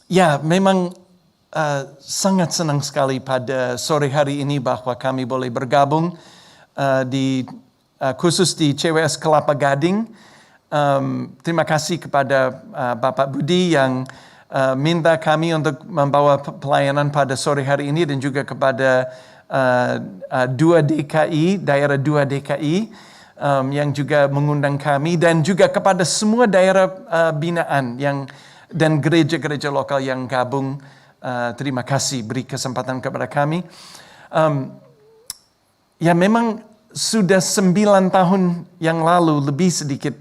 Ya, memang sangat senang sekali pada sore hari ini bahwa kami boleh bergabung khusus di CWS Kelapa Gading. Terima kasih kepada Bapak Budi yang minta kami untuk membawa pelayanan pada sore hari ini dan juga kepada 2 DKI, daerah 2 DKI yang juga mengundang kami dan juga kepada semua daerah binaan dan gereja-gereja lokal yang gabung. Terima kasih beri kesempatan kepada kami. Ya memang sudah 9 tahun yang lalu lebih sedikit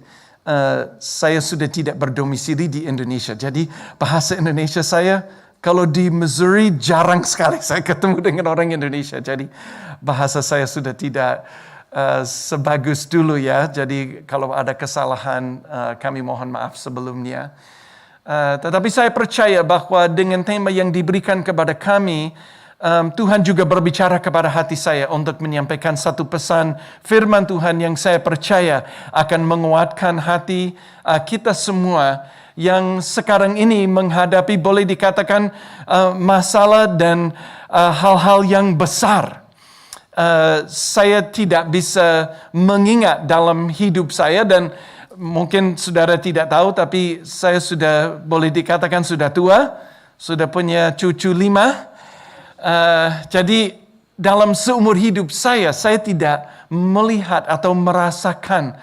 saya sudah tidak berdomisili di Indonesia. Jadi bahasa Indonesia saya kalau di Missouri jarang sekali saya ketemu dengan orang Indonesia. Jadi bahasa saya sudah tidak sebagus dulu ya. Jadi kalau ada kesalahan kami mohon maaf sebelumnya. Tetapi saya percaya bahwa dengan tema yang diberikan kepada kami, Tuhan juga berbicara kepada hati saya untuk menyampaikan satu pesan firman Tuhan yang saya percaya akan menguatkan hati kita semua yang sekarang ini menghadapi boleh dikatakan masalah dan hal-hal yang besar. Saya tidak bisa mengingat dalam hidup saya dan mungkin saudara tidak tahu, tapi saya sudah boleh dikatakan sudah tua, sudah punya cucu 5. Jadi dalam seumur hidup saya tidak melihat atau merasakan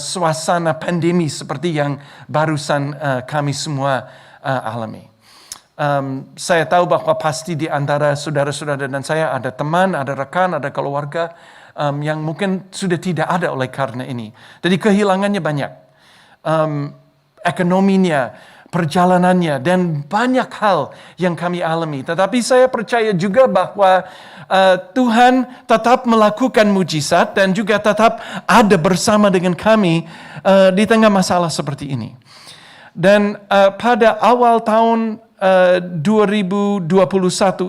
suasana pandemi seperti yang barusan kami semua alami. Saya tahu bahwa pasti di antara saudara-saudara dan saya ada teman, ada rekan, ada keluarga yang mungkin sudah tidak ada oleh karena ini. Jadi kehilangannya banyak. Ekonominya, perjalanannya, dan banyak hal yang kami alami. Tetapi saya percaya juga bahwa Tuhan tetap melakukan mujizat dan juga tetap ada bersama dengan kami di tengah masalah seperti ini. Dan pada awal tahun 2021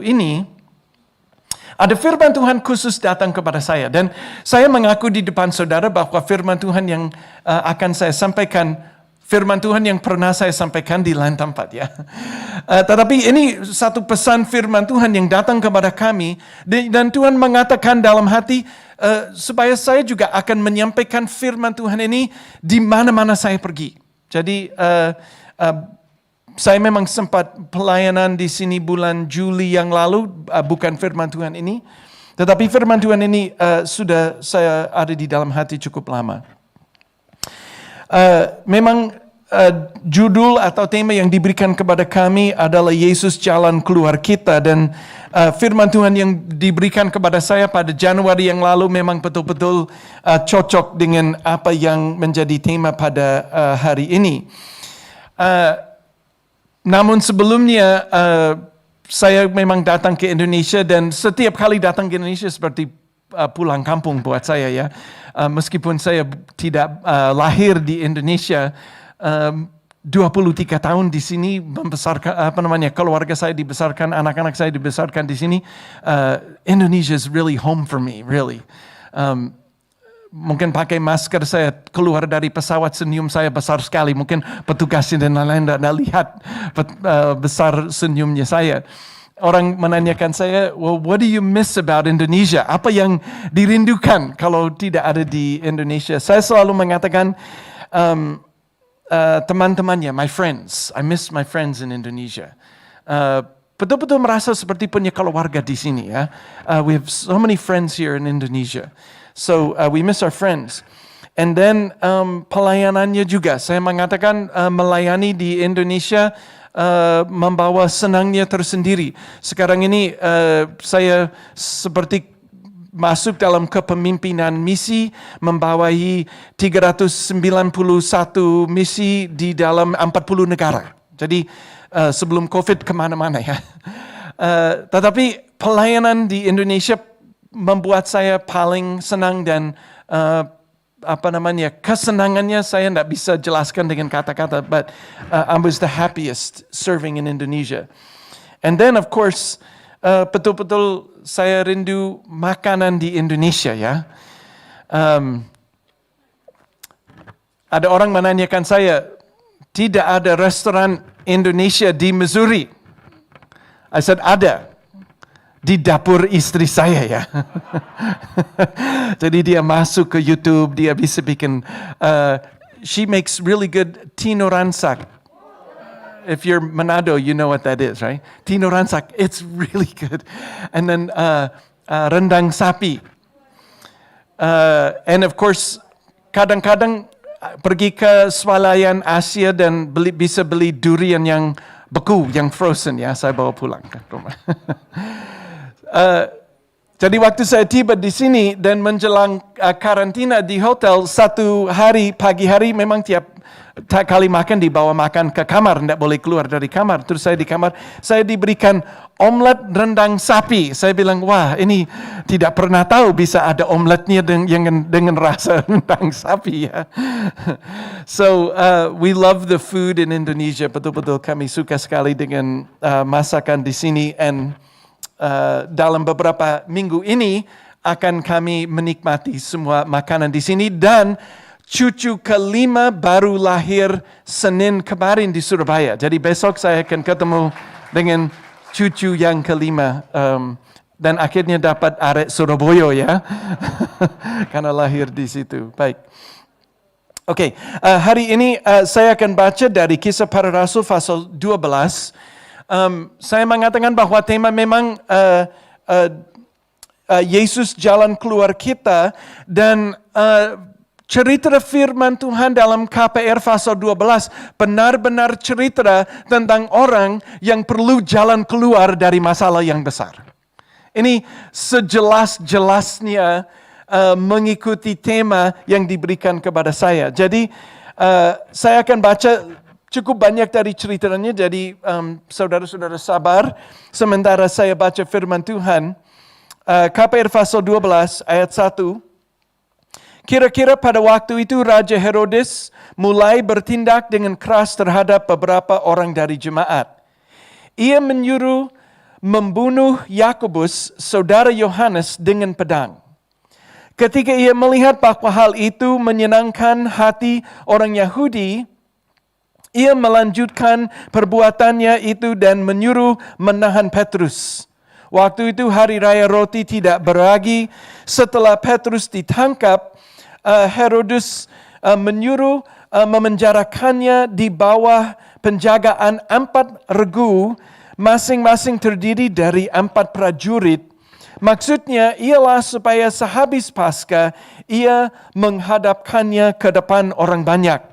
ini, ada firman Tuhan khusus datang kepada saya. Dan saya mengaku di depan saudara bahwa firman Tuhan yang akan saya sampaikan, firman Tuhan yang pernah saya sampaikan di lain tempat ya. Tetapi ini satu pesan firman Tuhan yang datang kepada kami. Dan Tuhan mengatakan dalam hati, supaya saya juga akan menyampaikan firman Tuhan ini di mana-mana saya pergi. Jadi saya memang sempat pelayanan di sini bulan Juli yang lalu, bukan firman Tuhan ini. Tetapi firman Tuhan ini sudah saya ada di dalam hati cukup lama. Memang judul atau tema yang diberikan kepada kami adalah Yesus Jalan Keluar Kita. Dan firman Tuhan yang diberikan kepada saya pada Januari yang lalu memang betul-betul cocok dengan apa yang menjadi tema pada hari ini. Namun sebelumnya saya memang datang ke Indonesia dan setiap kali datang ke Indonesia seperti pulang kampung buat saya ya. Meskipun saya tidak lahir di Indonesia, 23 tahun di sini membesarkan keluarga saya dibesarkan, anak-anak saya dibesarkan di sini. Indonesia is really home for me, really. Mungkin pakai masker saya keluar dari pesawat senyum saya besar sekali. Mungkin petugasnya dan lain-lain tidak lihat besar senyumnya saya. Orang menanyakan saya, well, what do you miss about Indonesia? Apa yang dirindukan kalau tidak ada di Indonesia? Saya selalu mengatakan teman-temannya, my friends. I miss my friends in Indonesia. Betul-betul merasa seperti punya keluarga di sini ya. We have so many friends here in Indonesia. So we miss our friends. And then pelayanannya juga. Saya mengatakan melayani di Indonesia membawa senangnya tersendiri. Sekarang ini saya seperti masuk dalam kepemimpinan misi, membawahi 391 misi di dalam 40 negara. Jadi sebelum COVID kemana-mana ya. Tetapi pelayanan di Indonesia membuat saya paling senang dan kesenangannya saya tidak bisa jelaskan dengan kata-kata, but I was the happiest serving in Indonesia. And then of course betul-betul saya rindu makanan di Indonesia ya. Ada orang menanyakan saya, tidak ada restoran Indonesia di Missouri. I said, ada. Di dapur istri saya ya. Jadi dia masuk ke YouTube, dia bisa bikin, she makes really good tino ransak. If you're Manado, you know what that is, right? Tino ransak, it's really good. And then rendang sapi. And of course, kadang-kadang pergi ke swalayan Asia dan bisa beli durian yang beku, yang frozen ya, saya bawa pulang ke rumah. Jadi waktu saya tiba di sini dan menjelang karantina di hotel, satu hari pagi hari memang tiap kali makan dibawa makan ke kamar, tidak boleh keluar dari kamar. Terus saya di kamar, saya diberikan omelet rendang sapi. Saya bilang, wah ini tidak pernah tahu bisa ada omeletnya dengan rasa rendang sapi ya. So we love the food in Indonesia. Betul-betul kami suka sekali dengan masakan di sini. And dalam beberapa minggu ini akan kami menikmati semua makanan di sini, dan cucu kelima baru lahir Senin kemarin di Surabaya. Jadi besok saya akan ketemu dengan cucu yang kelima, dan akhirnya dapat arek Surabaya ya, karena lahir di situ. Baik. Oke, hari ini saya akan baca dari Kisah Para Rasul pasal 12. Saya mengatakan bahwa tema memang Yesus jalan keluar kita, dan cerita firman Tuhan dalam KPR pasal 12 benar-benar cerita tentang orang yang perlu jalan keluar dari masalah yang besar. Ini sejelas-jelasnya mengikuti tema yang diberikan kepada saya. Jadi saya akan baca cukup banyak dari ceritanya, jadi saudara-saudara sabar sementara saya baca firman Tuhan. KPR pasal 12 ayat 1. Kira-kira pada waktu itu Raja Herodes mulai bertindak dengan keras terhadap beberapa orang dari jemaat. Ia menyuruh membunuh Yakobus, saudara Yohanes, dengan pedang. Ketika ia melihat bahwa hal itu menyenangkan hati orang Yahudi, ia melanjutkan perbuatannya itu dan menyuruh menahan Petrus. Waktu itu hari raya roti tidak beragi. Setelah Petrus ditangkap, Herodes menyuruh memenjarakannya di bawah penjagaan 4 regu, masing-masing terdiri dari 4 prajurit. Maksudnya ialah supaya sehabis Paskah ia menghadapkannya ke depan orang banyak.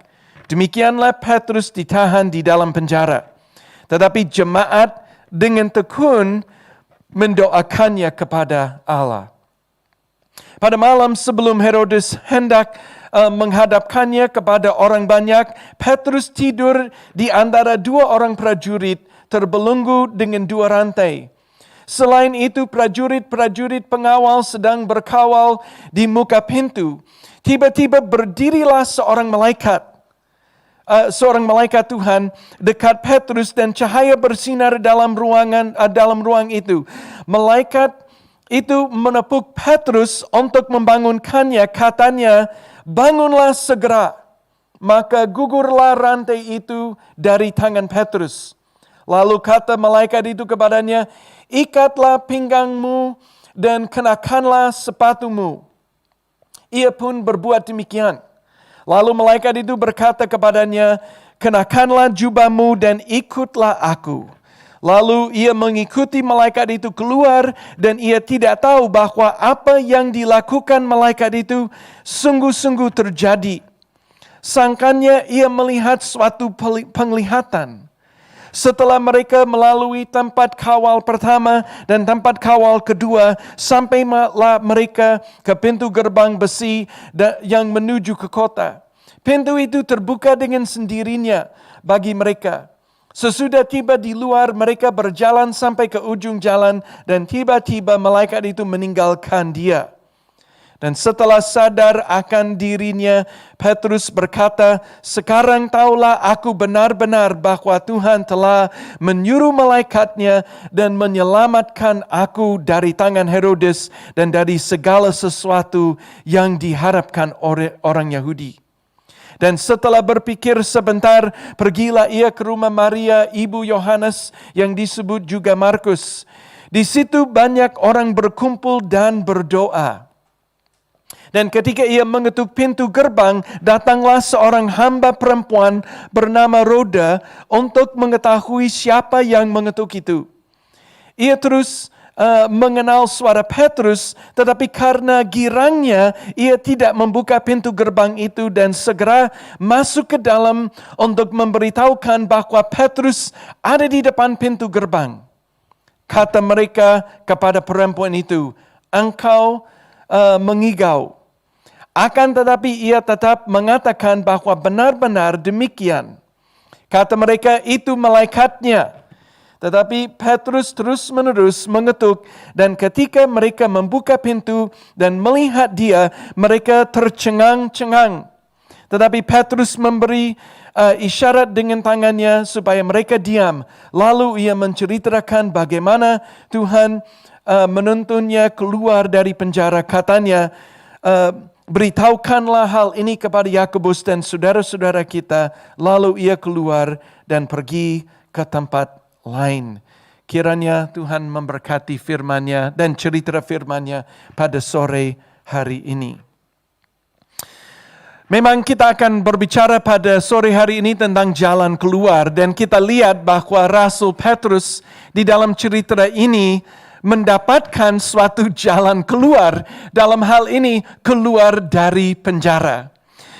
Demikianlah Petrus ditahan di dalam penjara. Tetapi jemaat dengan tekun mendoakannya kepada Allah. Pada malam sebelum Herodes hendak menghadapkannya kepada orang banyak, Petrus tidur di antara 2 orang prajurit terbelenggu dengan 2 rantai. Selain itu, prajurit-prajurit pengawal sedang berkawal di muka pintu. Tiba-tiba berdirilah seorang malaikat Tuhan dekat Petrus, dan cahaya bersinar dalam ruang itu. Malaikat itu menepuk Petrus untuk membangunkannya. Katanya, bangunlah segera. Maka gugurlah rantai itu dari tangan Petrus. Lalu kata malaikat itu kepadanya, ikatlah pinggangmu dan kenakanlah sepatumu. Ia pun berbuat demikian. Lalu malaikat itu berkata kepadanya, kenakanlah jubahmu dan ikutlah aku. Lalu ia mengikuti malaikat itu keluar, dan ia tidak tahu bahwa apa yang dilakukan malaikat itu sungguh-sungguh terjadi. Sangkanya ia melihat suatu penglihatan. Setelah mereka melalui tempat kawal pertama dan tempat kawal kedua, sampailah mereka ke pintu gerbang besi yang menuju ke kota. Pintu itu terbuka dengan sendirinya bagi mereka. Sesudah tiba di luar, mereka berjalan sampai ke ujung jalan, dan tiba-tiba malaikat itu meninggalkan dia. Dan setelah sadar akan dirinya, Petrus berkata, sekarang taulah aku benar-benar bahwa Tuhan telah menyuruh malaikatnya dan menyelamatkan aku dari tangan Herodes dan dari segala sesuatu yang diharapkan orang Yahudi. Dan setelah berpikir sebentar, pergilah ia ke rumah Maria, ibu Yohanes yang disebut juga Markus. Di situ banyak orang berkumpul dan berdoa. Dan ketika ia mengetuk pintu gerbang, datanglah seorang hamba perempuan bernama Roda untuk mengetahui siapa yang mengetuk itu. Ia terus mengenal suara Petrus, tetapi karena girangnya ia tidak membuka pintu gerbang itu dan segera masuk ke dalam untuk memberitahukan bahwa Petrus ada di depan pintu gerbang. Kata mereka kepada perempuan itu, "Engkau mengigau." Akan tetapi ia tetap mengatakan bahwa benar-benar demikian. Kata mereka, "Itu malaikatnya." Tetapi Petrus terus-menerus mengetuk, dan ketika mereka membuka pintu dan melihat dia, mereka tercengang-cengang. Tetapi Petrus memberi isyarat dengan tangannya supaya mereka diam. Lalu ia menceritakan bagaimana Tuhan menuntunnya keluar dari penjara. Katanya, "Beritahukanlah hal ini kepada Yakobus dan saudara-saudara kita." Lalu ia keluar dan pergi ke tempat lain. Kiranya Tuhan memberkati firman-Nya dan cerita firman-Nya pada sore hari ini. Memang kita akan berbicara pada sore hari ini tentang jalan keluar, dan kita lihat bahwa Rasul Petrus di dalam cerita ini mendapatkan suatu jalan keluar, dalam hal ini keluar dari penjara.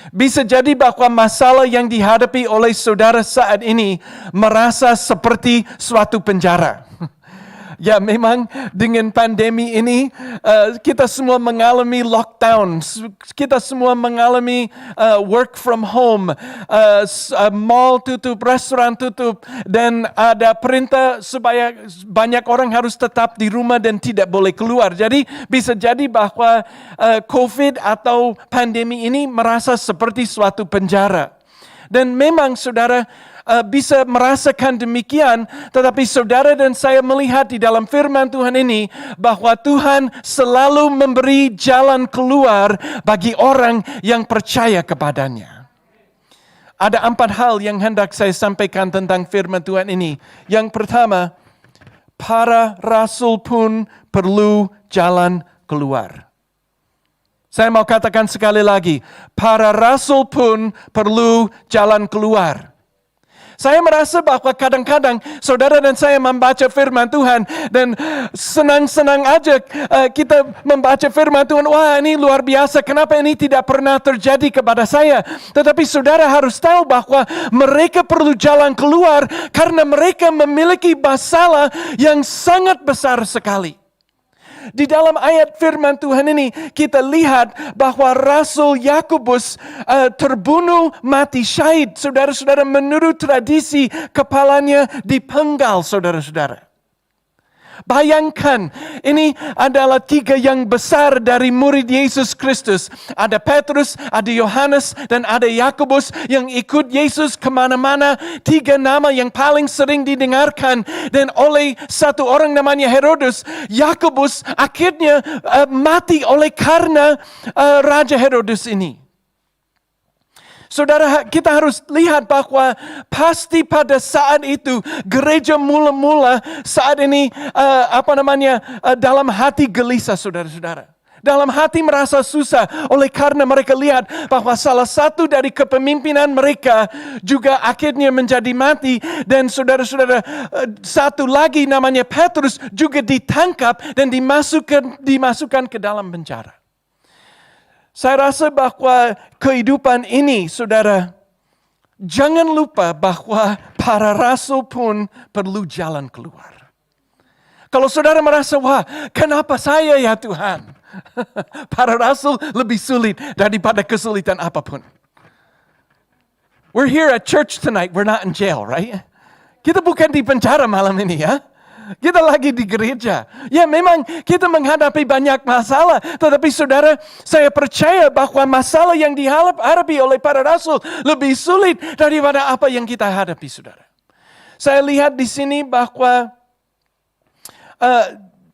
Bisa jadi bahwa masalah yang dihadapi oleh saudara saat ini merasa seperti suatu penjara. Ya, memang dengan pandemi ini kita semua mengalami lockdown, kita semua mengalami work from home, mall tutup, restoran tutup, dan ada perintah supaya banyak orang harus tetap di rumah dan tidak boleh keluar. Jadi bisa jadi bahwa COVID atau pandemi ini merasa seperti suatu penjara. Dan memang saudara bisa merasakan demikian, tetapi saudara dan saya melihat di dalam firman Tuhan ini bahwa Tuhan selalu memberi jalan keluar bagi orang yang percaya kepadanya. Ada 4 hal yang hendak saya sampaikan tentang firman Tuhan ini. Yang pertama, para rasul pun perlu jalan keluar. Saya mau katakan sekali lagi, para rasul pun perlu jalan keluar. Saya merasa bahwa kadang-kadang saudara dan saya membaca firman Tuhan dan senang-senang aja kita membaca firman Tuhan. Wah, ini luar biasa, kenapa ini tidak pernah terjadi kepada saya? Tetapi saudara harus tahu bahwa mereka perlu jalan keluar karena mereka memiliki masalah yang sangat besar sekali. Di dalam ayat firman Tuhan ini kita lihat bahwa Rasul Yakobus terbunuh mati syahid. Saudara-saudara, menurut tradisi kepalanya dipenggal, saudara-saudara. Bayangkan, ini adalah 3 yang besar dari murid Yesus Kristus. Ada Petrus, ada Yohanes, dan ada Yakobus yang ikut Yesus kemana-mana. 3 nama yang paling sering didengarkan. Dan oleh satu orang namanya Herodes, Yakobus akhirnya mati oleh karena Raja Herodes ini. Saudara, kita harus lihat bahwa pasti pada saat itu gereja mula-mula saat ini dalam hati gelisah, saudara-saudara. Dalam hati merasa susah oleh karena mereka lihat bahwa salah satu dari kepemimpinan mereka juga akhirnya menjadi mati, dan saudara-saudara, satu lagi namanya Petrus juga ditangkap dan dimasukkan ke dalam penjara. Saya rasa bahwa kehidupan ini, saudara, jangan lupa bahwa para rasul pun perlu jalan keluar. Kalau saudara merasa, wah, kenapa saya ya Tuhan? Para rasul lebih sulit daripada kesulitan apapun. We're here at church tonight, we're not in jail, right? Kita bukan di penjara malam ini ya. Kita lagi di gereja. Ya, memang kita menghadapi banyak masalah. Tetapi saudara, saya percaya bahwa masalah yang dihadapi oleh para rasul lebih sulit daripada apa yang kita hadapi, saudara. Saya lihat di sini bahwa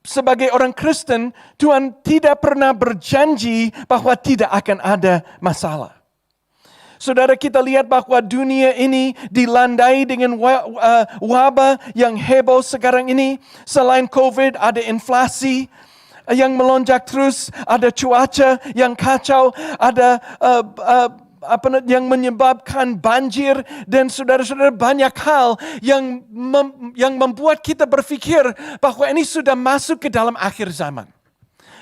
sebagai orang Kristen, Tuhan tidak pernah berjanji bahwa tidak akan ada masalah. Saudara, kita lihat bahwa dunia ini dilandai dengan wabah yang heboh sekarang ini. Selain COVID, ada inflasi yang melonjak terus, ada cuaca yang kacau, ada yang menyebabkan banjir, dan saudara-saudara, banyak hal yang membuat kita berpikir bahwa ini sudah masuk ke dalam akhir zaman.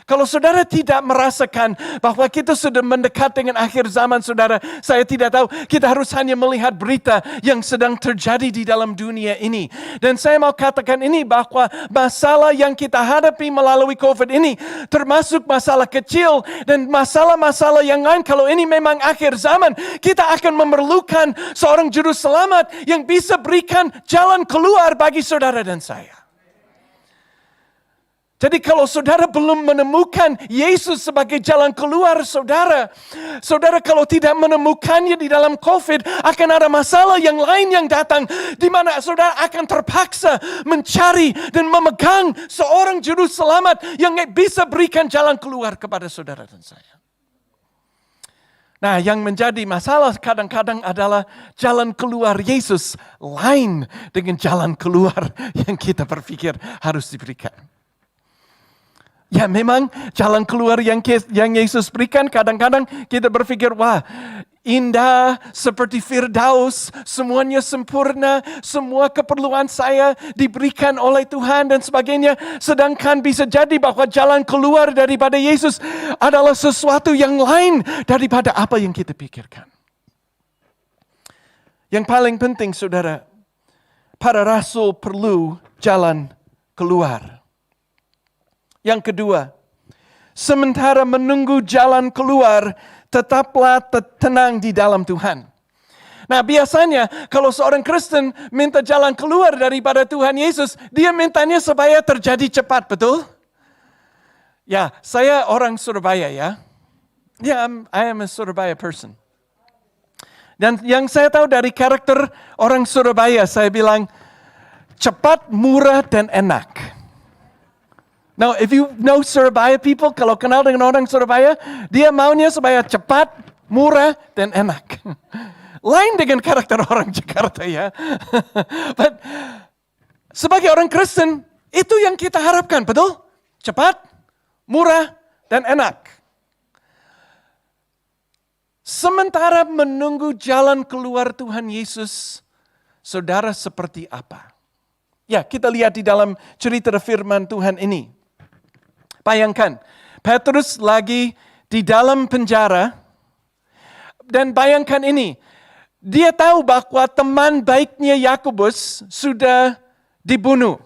Kalau saudara tidak merasakan bahwa kita sudah mendekat dengan akhir zaman, saudara, saya tidak tahu. Kita harus hanya melihat berita yang sedang terjadi di dalam dunia ini. Dan saya mau katakan ini, bahwa masalah yang kita hadapi melalui COVID ini termasuk masalah kecil, dan masalah-masalah yang lain. Kalau ini memang akhir zaman, kita akan memerlukan seorang juru selamat yang bisa berikan jalan keluar bagi saudara dan saya. Jadi kalau saudara belum menemukan Yesus sebagai jalan keluar saudara kalau tidak menemukannya di dalam COVID, akan ada masalah yang lain yang datang, di mana saudara akan terpaksa mencari dan memegang seorang juru selamat yang bisa berikan jalan keluar kepada saudara dan saya. Nah, yang menjadi masalah kadang-kadang adalah jalan keluar Yesus lain dengan jalan keluar yang kita berpikir harus diberikan. Ya, memang jalan keluar yang Yesus berikan, kadang-kadang kita berpikir, wah, indah seperti Firdaus, semuanya sempurna, semua keperluan saya diberikan oleh Tuhan dan sebagainya. Sedangkan bisa jadi bahwa jalan keluar daripada Yesus adalah sesuatu yang lain daripada apa yang kita pikirkan. Yang paling penting, saudara, para rasul perlu jalan keluar. Yang kedua, sementara menunggu jalan keluar, tetaplah tenang di dalam Tuhan. Nah, biasanya kalau seorang Kristen minta jalan keluar daripada Tuhan Yesus, dia mintanya supaya terjadi cepat, betul? Ya, saya orang Surabaya ya. Ya, I am a Surabaya person. Dan yang saya tahu dari karakter orang Surabaya, saya bilang cepat, murah, dan enak. Now, if you know Surabaya people, kalau kenal dengan orang Surabaya, dia maunya supaya cepat, murah, dan enak. Lain dengan karakter orang Jakarta ya. But sebagai orang Kristen, itu yang kita harapkan, betul? Cepat, murah, dan enak. Sementara menunggu jalan keluar Tuhan Yesus, saudara seperti apa? Ya, kita lihat di dalam cerita firman Tuhan ini. Bayangkan, Petrus lagi di dalam penjara, dan bayangkan ini, dia tahu bahwa teman baiknya Yakobus sudah dibunuh.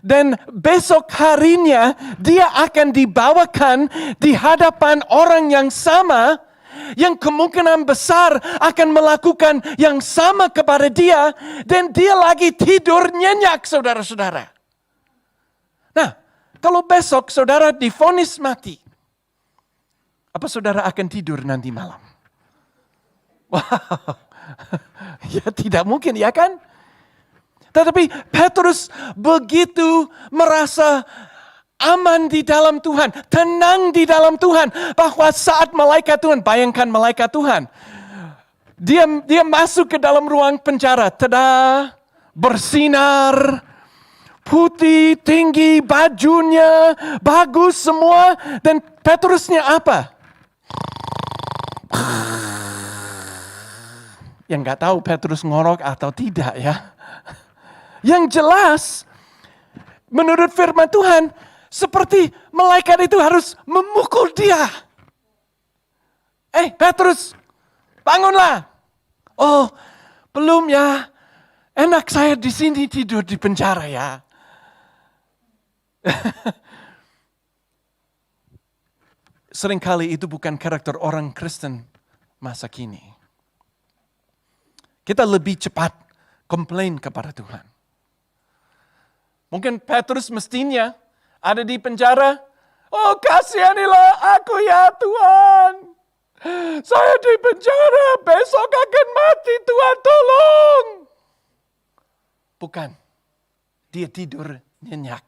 Dan besok harinya dia akan dibawakan di hadapan orang yang sama, yang kemungkinan besar akan melakukan yang sama kepada dia, dan dia lagi tidur nyenyak, saudara-saudara. Nah, kalau besok saudara divonis mati, apa saudara akan tidur nanti malam? Wow, ya tidak mungkin ya kan? Tetapi Petrus begitu merasa aman di dalam Tuhan, tenang di dalam Tuhan, bahwa saat malaikat Tuhan, bayangkan malaikat Tuhan, dia masuk ke dalam ruang penjara, tada, bersinar, putih, tinggi, bajunya bagus semua, dan Petrusnya apa? Yang nggak tahu Petrus ngorok atau tidak ya. Yang jelas, menurut firman Tuhan, seperti malaikat itu harus memukul dia. Petrus, bangunlah. Oh, belum ya. Enak saya di sini tidur di penjara ya. Seringkali itu bukan karakter orang Kristen masa kini. Kita lebih cepat komplain kepada Tuhan. Mungkin Petrus mestinya ada di penjara. Oh, kasihanilah aku ya Tuhan. Saya di penjara, besok akan mati, Tuhan tolong. Bukan, dia tidur nyenyak.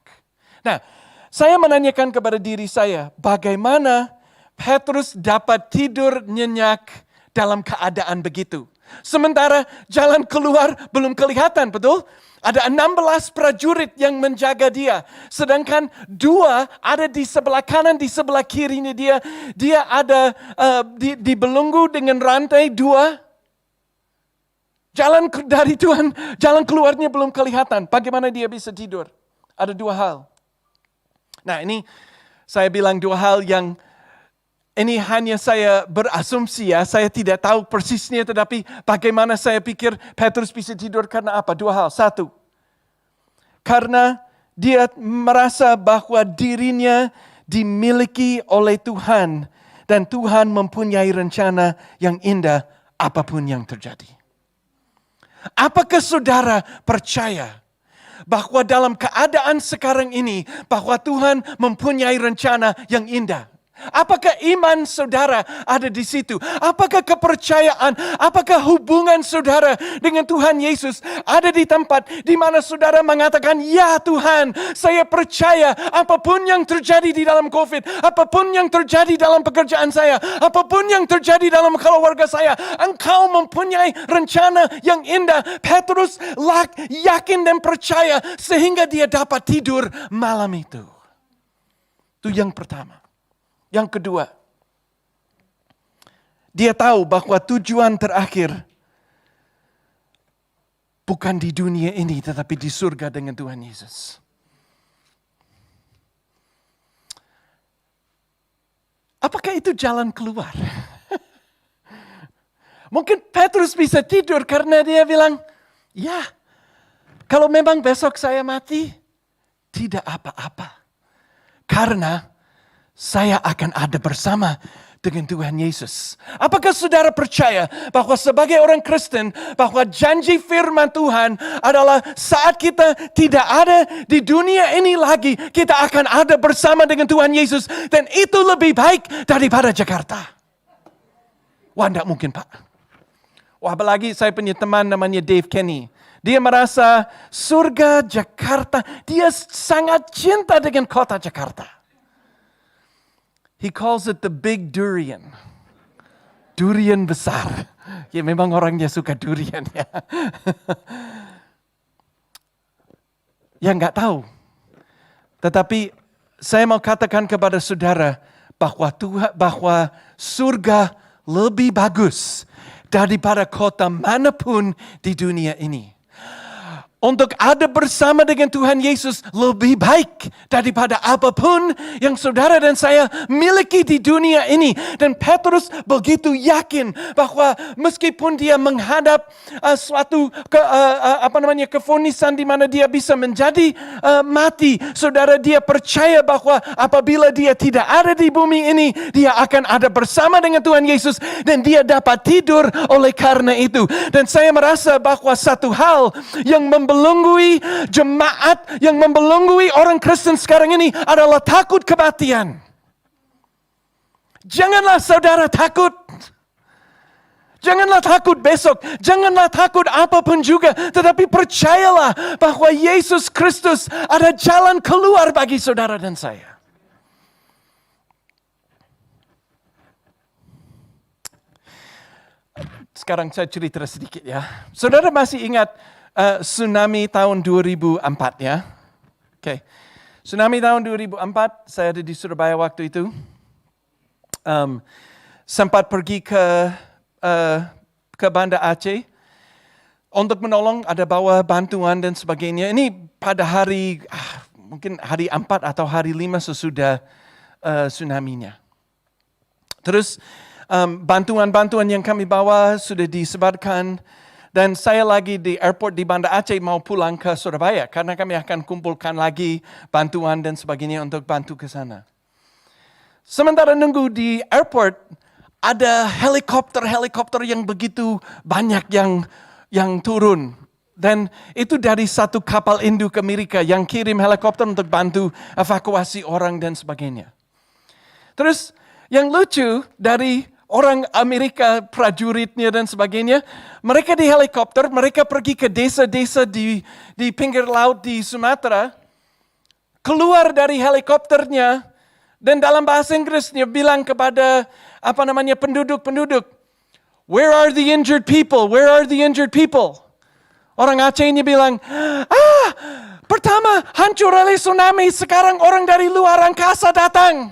Nah, saya menanyakan kepada diri saya, bagaimana Petrus dapat tidur nyenyak dalam keadaan begitu. Sementara jalan keluar belum kelihatan, betul? Ada 16 prajurit yang menjaga dia. Sedangkan 2 ada di sebelah kanan, di sebelah kirinya dia. Dia ada dibelenggu dengan rantai 2. Jalan dari Tuhan, jalan keluarnya belum kelihatan. Bagaimana dia bisa tidur? Ada 2 hal. Nah, ini saya bilang 2 hal yang ini hanya saya berasumsi ya, saya tidak tahu persisnya, tetapi bagaimana saya pikir Petrus bisa tidur karena apa? 2 hal. 1, karena dia merasa bahwa dirinya dimiliki oleh Tuhan dan Tuhan mempunyai rencana yang indah apapun yang terjadi. Apakah saudara percaya bahwa dalam keadaan sekarang ini bahwa Tuhan mempunyai rencana yang indah? Apakah iman saudara ada di situ? Apakah kepercayaan, apakah hubungan saudara dengan Tuhan Yesus ada di tempat di mana saudara mengatakan, ya Tuhan, saya percaya apapun yang terjadi di dalam COVID, apapun yang terjadi dalam pekerjaan saya, apapun yang terjadi dalam keluarga saya, Engkau mempunyai rencana yang indah. Petrus yakin dan percaya sehingga dia dapat tidur malam itu. Itu yang pertama. Yang kedua, dia tahu bahwa tujuan terakhir bukan di dunia ini, tetapi di surga dengan Tuhan Yesus. Apakah itu jalan keluar? Mungkin Petrus bisa tidur karena dia bilang, ya, kalau memang besok saya mati, tidak apa-apa. Karena saya akan ada bersama dengan Tuhan Yesus. Apakah saudara percaya bahwa sebagai orang Kristen, bahwa janji firman Tuhan adalah saat kita tidak ada di dunia ini lagi, kita akan ada bersama dengan Tuhan Yesus. Dan itu lebih baik daripada Jakarta. Wah, enggak mungkin Pak. Wah, apalagi saya punya teman namanya Dave Kenny. Dia merasa surga Jakarta, dia sangat cinta dengan kota Jakarta. He calls it the big durian. Durian besar. Ya memang orangnya suka durian ya. Ya nggak tahu. Tetapi saya mau katakan kepada saudara bahwa surga lebih bagus daripada kota manapun di dunia ini. Untuk ada bersama dengan Tuhan Yesus lebih baik daripada apapun yang saudara dan saya miliki di dunia ini. Dan Petrus begitu yakin bahwa meskipun dia menghadap suatu kefonisan di mana dia bisa menjadi mati, saudara, dia percaya bahwa apabila dia tidak ada di bumi ini, dia akan ada bersama dengan Tuhan Yesus dan dia dapat tidur oleh karena itu. Dan saya merasa bahwa satu hal yang membelengui jemaat, yang membelengui orang Kristen sekarang ini adalah takut kematian. Janganlah saudara takut. Janganlah takut besok. Janganlah takut apapun juga. Tetapi percayalah bahwa Yesus Kristus ada jalan keluar bagi saudara dan saya. Sekarang saya cerita sedikit ya. Saudara masih ingat tsunami tahun 2004 ya? Oke. Tsunami tahun 2004, saya ada di Surabaya waktu itu. Sempat pergi ke Banda Aceh untuk menolong, ada bawa bantuan dan sebagainya. Ini pada hari mungkin hari 4 atau hari 5 sesudah tsunami-nya. Terus bantuan-bantuan yang kami bawa sudah disebarkan. Dan saya lagi di airport di Banda Aceh mau pulang ke Surabaya. Karena kami akan kumpulkan lagi bantuan dan sebagainya untuk bantu ke sana. Sementara nunggu di airport, ada helikopter yang begitu banyak yang turun. Dan itu dari satu kapal induk Amerika yang kirim helikopter untuk bantu evakuasi orang dan sebagainya. Terus yang lucu dari orang Amerika, prajuritnya dan sebagainya, mereka di helikopter, mereka pergi ke desa-desa di pinggir laut di Sumatera, keluar dari helikopternya, dan dalam bahasa Inggrisnya bilang kepada penduduk-penduduk, Where are the injured people? Where are the injured people? Orang Acehnya bilang, pertama hancur oleh tsunami, sekarang orang dari luar angkasa datang.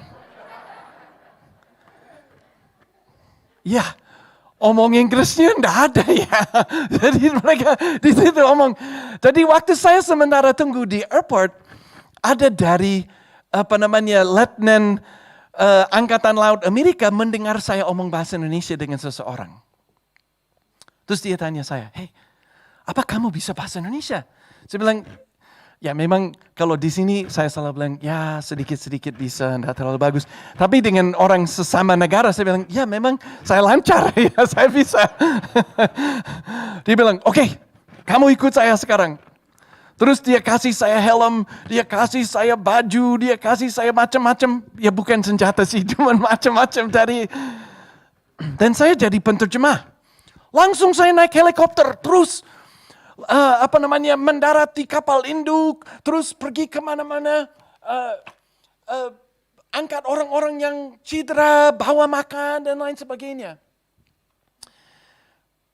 Ya, omong Inggrisnya enggak ada ya. Jadi mereka di situ omong. Jadi waktu saya sementara tunggu di airport, ada dari Letnan Angkatan Laut Amerika mendengar saya omong bahasa Indonesia dengan seseorang. Terus dia tanya saya, hey, apa kamu bisa bahasa Indonesia? Saya bilang, ya memang kalau di sini saya selalu bilang, ya sedikit-sedikit bisa, enggak terlalu bagus. Tapi dengan orang sesama negara, saya bilang, ya memang saya lancar, ya saya bisa. Dia bilang, oke, kamu ikut saya sekarang. Terus dia kasih saya helm, dia kasih saya baju, dia kasih saya macam-macam. Ya bukan senjata sih, cuma macam-macam dari. Dan saya jadi penterjemah. Langsung saya naik helikopter, terus mendarat di kapal induk, terus pergi kemana-mana, angkat orang-orang yang cedera, bawa makan dan lain sebagainya.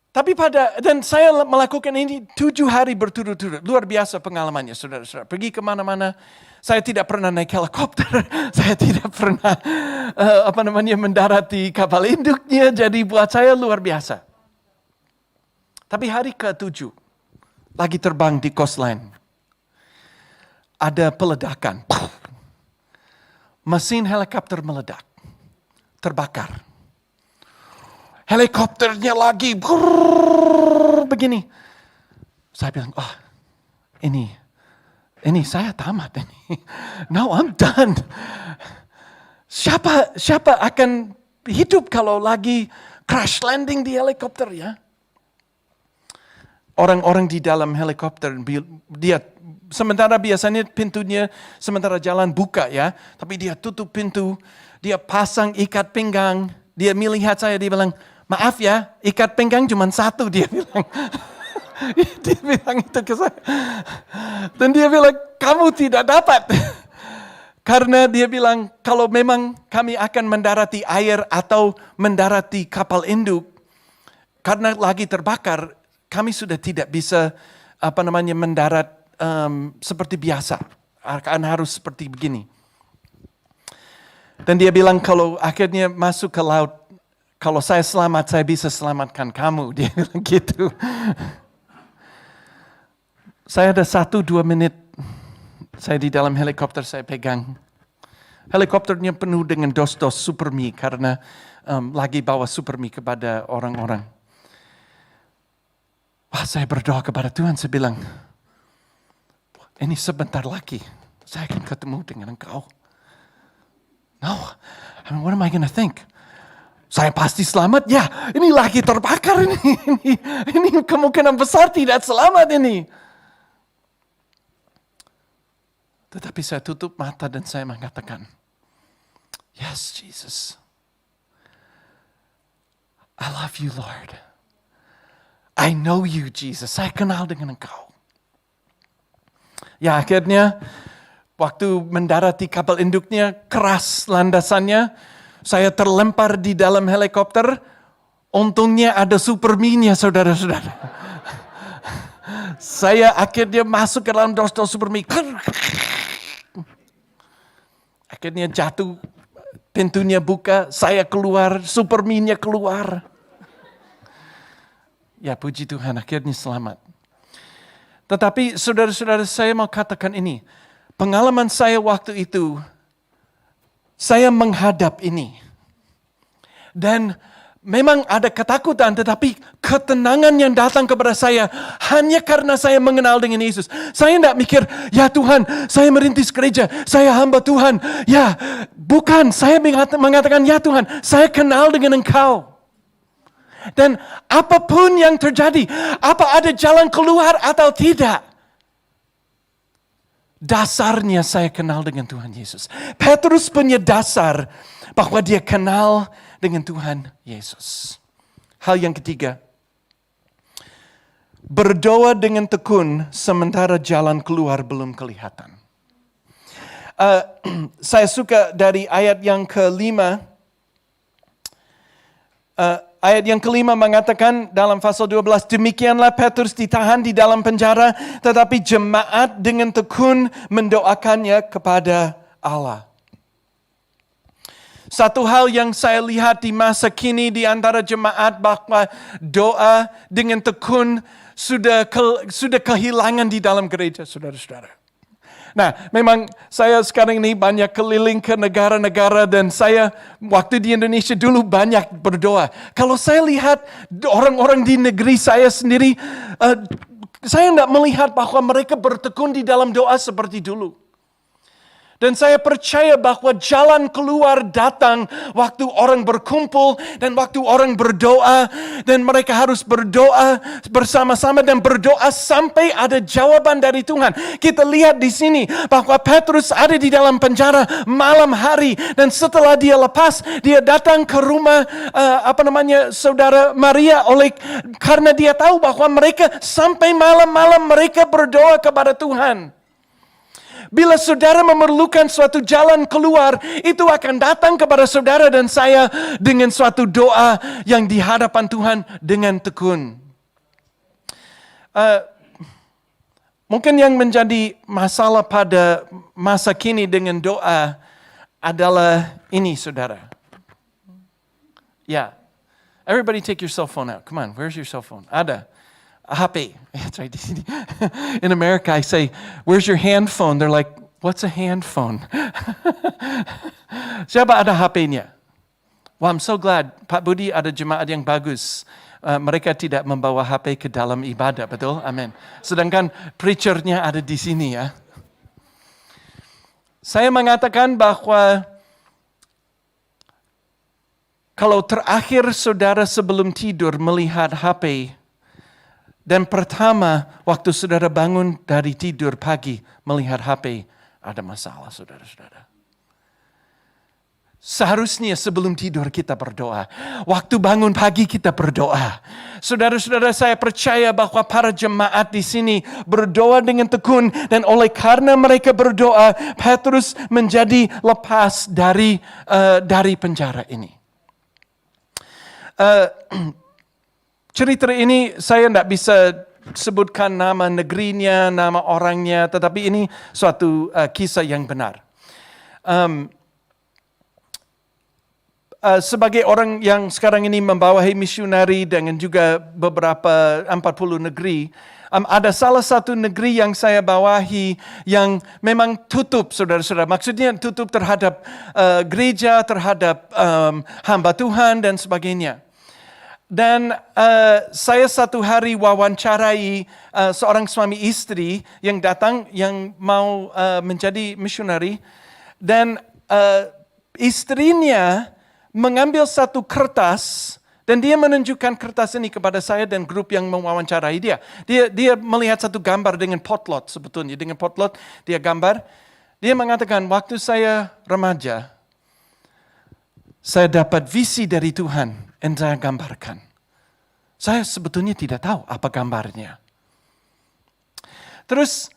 Tapi dan saya melakukan ini 7 hari berturut-turut. Luar biasa pengalamannya, saudara-saudara. Pergi kemana-mana, saya tidak pernah naik helikopter. Saya tidak pernah mendarat di kapal induknya. Jadi buat saya luar biasa. Tapi hari ke-7, lagi terbang di coastline. Ada peledakan. Mesin helikopter meledak. Terbakar. Helikopternya lagi begini. Saya bilang, ini saya tamat ini. Now I'm done. Siapa akan hidup kalau lagi crash landing di helikopter ya? Orang-orang di dalam helikopter, dia sementara biasanya pintunya sementara jalan buka ya, tapi dia tutup pintu, dia pasang ikat pinggang, dia melihat saya, dia bilang, maaf ya, ikat pinggang cuma 1, dia bilang. Dia bilang itu ke saya. Dan dia bilang, kamu tidak dapat. Karena dia bilang, kalau memang kami akan mendarati air atau mendarati kapal induk, karena lagi terbakar, kami sudah tidak bisa mendarat seperti biasa. Akan harus seperti begini. Dan dia bilang kalau akhirnya masuk ke laut, kalau saya selamat, saya bisa selamatkan kamu. Dia bilang gitu. Saya ada 1-2 menit, saya di dalam helikopter, saya pegang. Helikopternya penuh dengan dos-dos Supermi karena lagi bawa Supermi kepada orang-orang. Wah, saya berdoa kepada Tuhan, saya bilang, ini sebentar lagi, saya akan ketemu dengan Engkau. No, what am I going to think? Saya pasti selamat, ya ini lagi terbakar ini kemungkinan besar tidak selamat ini. Tetapi saya tutup mata dan saya mengatakan, yes Jesus, I love you Lord. I know you Jesus, saya kenal dengan Engkau. Ya akhirnya, waktu mendarat di kapal induknya, keras landasannya, saya terlempar di dalam helikopter, untungnya ada Supermi-nya saudara-saudara. Saya akhirnya masuk ke dalam dos-dos Supermi. Akhirnya jatuh, pintunya buka, saya keluar, Supermi-nya keluar. Ya puji Tuhan, akhirnya selamat. Tetapi saudara-saudara, saya mau katakan ini. Pengalaman saya waktu itu, saya menghadap ini. Dan memang ada ketakutan, tetapi ketenangan yang datang kepada saya hanya karena saya mengenal dengan Yesus. Saya tidak mikir, ya Tuhan, saya merintis gereja, saya hamba Tuhan. Ya, bukan, saya mengatakan, ya Tuhan, saya kenal dengan Engkau. Dan apapun yang terjadi, apa ada jalan keluar atau tidak, dasarnya saya kenal dengan Tuhan Yesus. Petrus punya dasar bahwa dia kenal dengan Tuhan Yesus. Hal yang ketiga, berdoa dengan tekun sementara jalan keluar belum kelihatan. Saya suka dari ayat yang ke-5. ayat yang kelima mengatakan dalam pasal 12, demikianlah Petrus ditahan di dalam penjara, tetapi jemaat dengan tekun mendoakannya kepada Allah. Satu hal yang saya lihat di masa kini di antara jemaat bahwa doa dengan tekun sudah kehilangan di dalam gereja, saudara-saudara. Nah, memang saya sekarang ini banyak keliling ke negara-negara dan saya waktu di Indonesia dulu banyak berdoa. Kalau saya lihat orang-orang di negeri saya sendiri, saya tidak melihat bahwa mereka bertekun di dalam doa seperti dulu. Dan saya percaya bahwa jalan keluar datang waktu orang berkumpul dan waktu orang berdoa. Dan mereka harus berdoa bersama-sama dan berdoa sampai ada jawaban dari Tuhan. Kita lihat di sini bahwa Petrus ada di dalam penjara malam hari. Dan setelah dia lepas, dia datang ke rumah saudara Maria karena dia tahu bahwa mereka sampai malam-malam mereka berdoa kepada Tuhan. Bila saudara memerlukan suatu jalan keluar, itu akan datang kepada saudara dan saya dengan suatu doa yang di hadapan Tuhan dengan tekun. Mungkin yang menjadi masalah pada masa kini dengan doa adalah ini, saudara. Ya, everybody take your cell phone out. Come on, where's your cell phone? Ada. HP. That's right. In America, I say, where's your hand phone? They're like, what's a hand phone? Siapa ada HP-nya? Well, I'm so glad. Pak Budi ada jemaat yang bagus. Mereka tidak membawa HP ke dalam ibadah, betul? Amin. Sedangkan preacher-nya ada di sini ya. Saya mengatakan bahwa kalau terakhir saudara sebelum tidur melihat HP, dan pertama, waktu saudara bangun dari tidur pagi, melihat HP, ada masalah, saudara-saudara. Seharusnya sebelum tidur kita berdoa. Waktu bangun pagi kita berdoa. Saudara-saudara, saya percaya bahwa para jemaat di sini berdoa dengan tekun. Dan oleh karena mereka berdoa, Petrus menjadi lepas dari penjara ini. Cerita ini saya tidak bisa sebutkan nama negerinya, nama orangnya, tetapi ini suatu kisah yang benar. Sebagai orang yang sekarang ini membawahi misionari dengan juga beberapa 40 negeri, ada salah satu negeri yang saya bawahi yang memang tutup, saudara-saudara. Maksudnya tutup terhadap gereja, terhadap hamba Tuhan dan sebagainya. Dan saya satu hari wawancarai seorang suami istri yang datang yang mau menjadi misionari. Dan istrinya mengambil satu kertas dan dia menunjukkan kertas ini kepada saya dan grup yang mewawancarai dia. Dia melihat satu gambar dengan potlot sebetulnya. Dengan potlot dia gambar. Dia mengatakan, waktu saya remaja, saya dapat visi dari Tuhan. Dan saya gambarkan. Saya sebetulnya tidak tahu apa gambarnya. Terus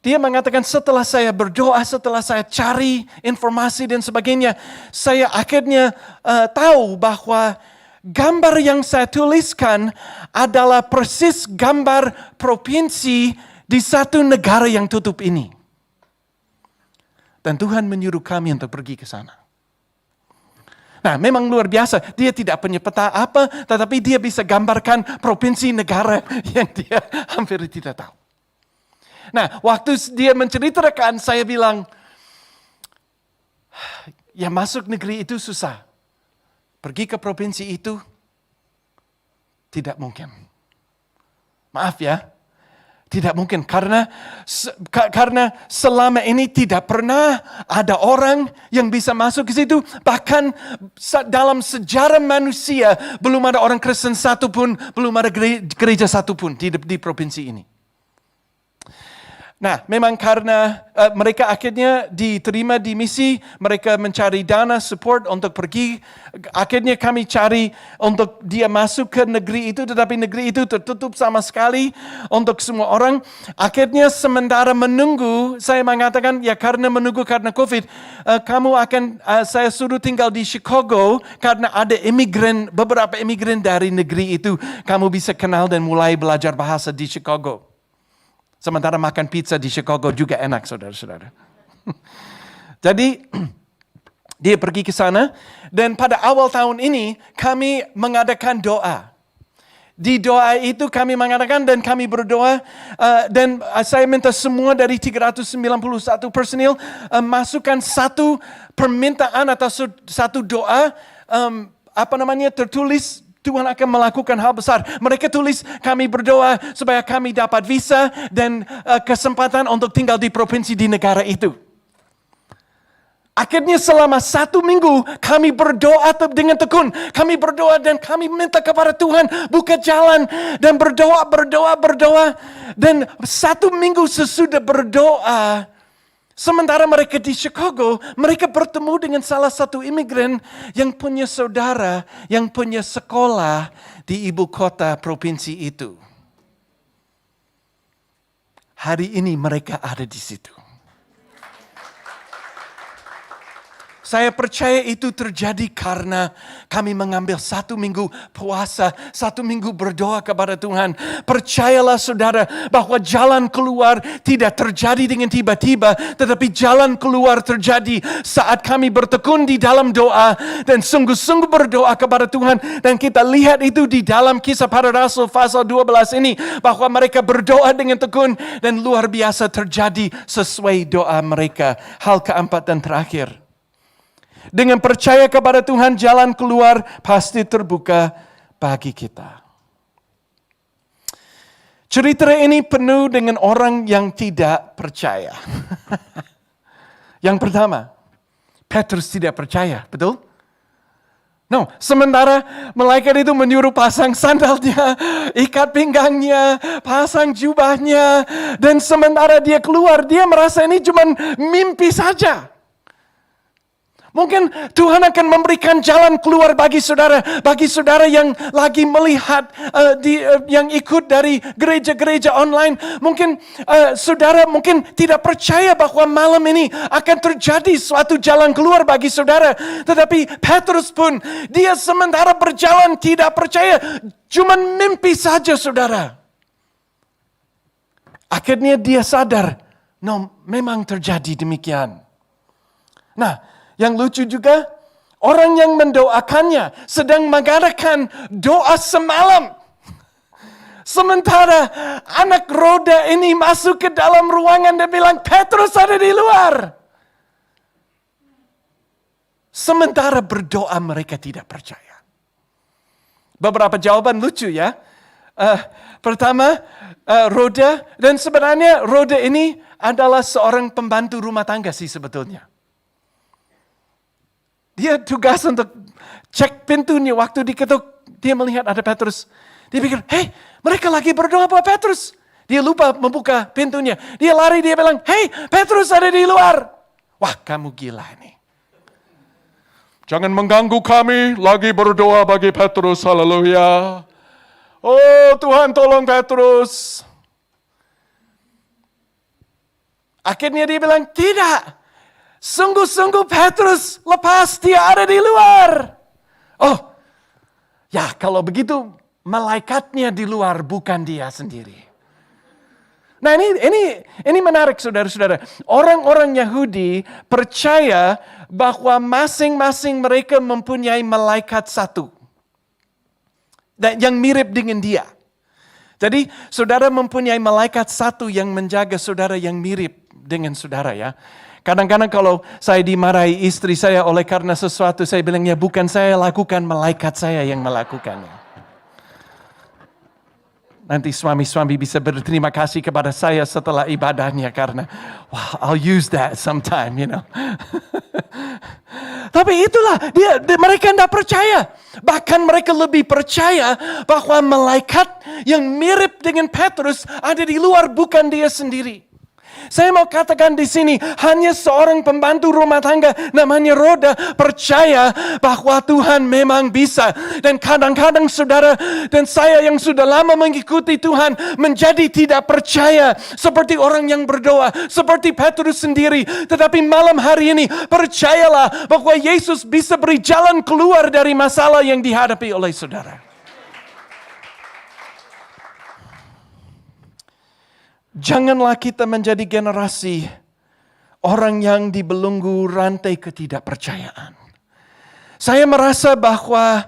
dia mengatakan setelah saya berdoa, setelah saya cari informasi dan sebagainya, saya akhirnya tahu bahwa gambar yang saya tuliskan adalah persis gambar provinsi di satu negara yang tutup ini. Dan Tuhan menyuruh kami untuk pergi ke sana. Nah, memang luar biasa. Dia tidak punya peta apa, tetapi dia bisa gambarkan provinsi negara yang dia hampir tidak tahu. Nah, waktu dia menceritakan, saya bilang, ya masuk negeri itu susah. Pergi ke provinsi itu, tidak mungkin. Maaf ya. Tidak mungkin karena selama ini tidak pernah ada orang yang bisa masuk ke situ. Bahkan dalam sejarah manusia belum ada orang Kristen satupun, belum ada gereja satupun di provinsi ini. Nah, memang karena mereka akhirnya diterima di misi, mereka mencari dana support untuk pergi. Akhirnya kami cari untuk dia masuk ke negeri itu, tetapi negeri itu tertutup sama sekali untuk semua orang. Akhirnya sementara menunggu, saya mengatakan ya karena menunggu karena COVID, kamu akan saya suruh tinggal di Chicago karena ada beberapa imigran dari negeri itu. Kamu bisa kenal dan mulai belajar bahasa di Chicago. Sementara makan pizza di Chicago juga enak, saudara-saudara. Jadi, dia pergi ke sana. Dan pada awal tahun ini, kami mengadakan doa. Di doa itu kami mengadakan dan kami berdoa. Dan saya minta semua dari 391 personil masukkan satu permintaan atau satu doa. Tertulis Tuhan akan melakukan hal besar. Mereka tulis, kami berdoa supaya kami dapat visa dan kesempatan untuk tinggal di provinsi di negara itu. Akhirnya selama 1 minggu kami berdoa dengan tekun. Kami berdoa dan kami minta kepada Tuhan buka jalan. Dan berdoa. Dan 1 minggu sesudah berdoa, sementara mereka di Chicago, mereka bertemu dengan salah satu imigran yang punya saudara, yang punya sekolah di ibu kota provinsi itu. Hari ini mereka ada di situ. Saya percaya itu terjadi karena kami mengambil 1 minggu puasa, 1 minggu berdoa kepada Tuhan. Percayalah saudara bahwa jalan keluar tidak terjadi dengan tiba-tiba, tetapi jalan keluar terjadi saat kami bertekun di dalam doa dan sungguh-sungguh berdoa kepada Tuhan. Dan kita lihat itu di dalam Kisah Para Rasul pasal 12 ini, bahwa mereka berdoa dengan tekun dan luar biasa terjadi sesuai doa mereka. Hal keempat dan terakhir, dengan percaya kepada Tuhan, jalan keluar pasti terbuka bagi kita. Cerita ini penuh dengan orang yang tidak percaya. Yang pertama, Petrus tidak percaya, betul? No, sementara malaikat itu menyuruh pasang sandalnya, ikat pinggangnya, pasang jubahnya, dan sementara dia keluar, dia merasa ini cuma mimpi saja. Mungkin Tuhan akan memberikan jalan keluar bagi saudara yang lagi melihat, yang ikut dari gereja-gereja online. Mungkin saudara mungkin tidak percaya bahwa malam ini akan terjadi suatu jalan keluar bagi saudara. Tetapi Petrus pun, dia sementara berjalan tidak percaya, cuma mimpi saja saudara. Akhirnya dia sadar, memang terjadi demikian. Nah, yang lucu juga, orang yang mendoakannya sedang mengadakan doa semalam. Sementara anak roda ini masuk ke dalam ruangan dan bilang, Petrus ada di luar. Sementara berdoa mereka tidak percaya. Beberapa jawaban lucu ya. Pertama, roda, dan sebenarnya roda ini adalah seorang pembantu rumah tangga sih sebetulnya. Dia tugas untuk cek pintunya. Waktu diketuk, dia melihat ada Petrus. Dia pikir, mereka lagi berdoa buat Petrus. Dia lupa membuka pintunya. Dia lari, dia bilang, Petrus ada di luar. Wah, kamu gila ini. Jangan mengganggu kami, lagi berdoa bagi Petrus, haleluya. Oh Tuhan tolong Petrus. Akhirnya dia bilang, tidak. Sungguh-sungguh Petrus lepas dia ada di luar. Oh, ya kalau begitu malaikatnya di luar bukan dia sendiri. Nah ini menarik saudara-saudara. Orang-orang Yahudi percaya bahwa masing-masing mereka mempunyai malaikat satu. Dan yang mirip dengan dia. Jadi saudara mempunyai malaikat satu yang menjaga saudara yang mirip dengan saudara ya. Kadang-kadang kalau saya dimarahi istri saya oleh karena sesuatu, saya bilangnya bukan saya lakukan, malaikat saya yang melakukannya. Nanti suami-suami bisa berterima kasih kepada saya setelah ibadahnya karena, I'll use that sometime, Tapi itulah, mereka tidak percaya. Bahkan mereka lebih percaya bahwa malaikat yang mirip dengan Petrus ada di luar, bukan dia sendiri. Saya mau katakan di sini, hanya seorang pembantu rumah tangga namanya Roda percaya bahwa Tuhan memang bisa. Dan kadang-kadang saudara dan saya yang sudah lama mengikuti Tuhan menjadi tidak percaya seperti orang yang berdoa, seperti Petrus sendiri. Tetapi malam hari ini percayalah bahwa Yesus bisa beri jalan keluar dari masalah yang dihadapi oleh saudara. Janganlah kita menjadi generasi orang yang dibelenggu rantai ketidakpercayaan. Saya merasa bahwa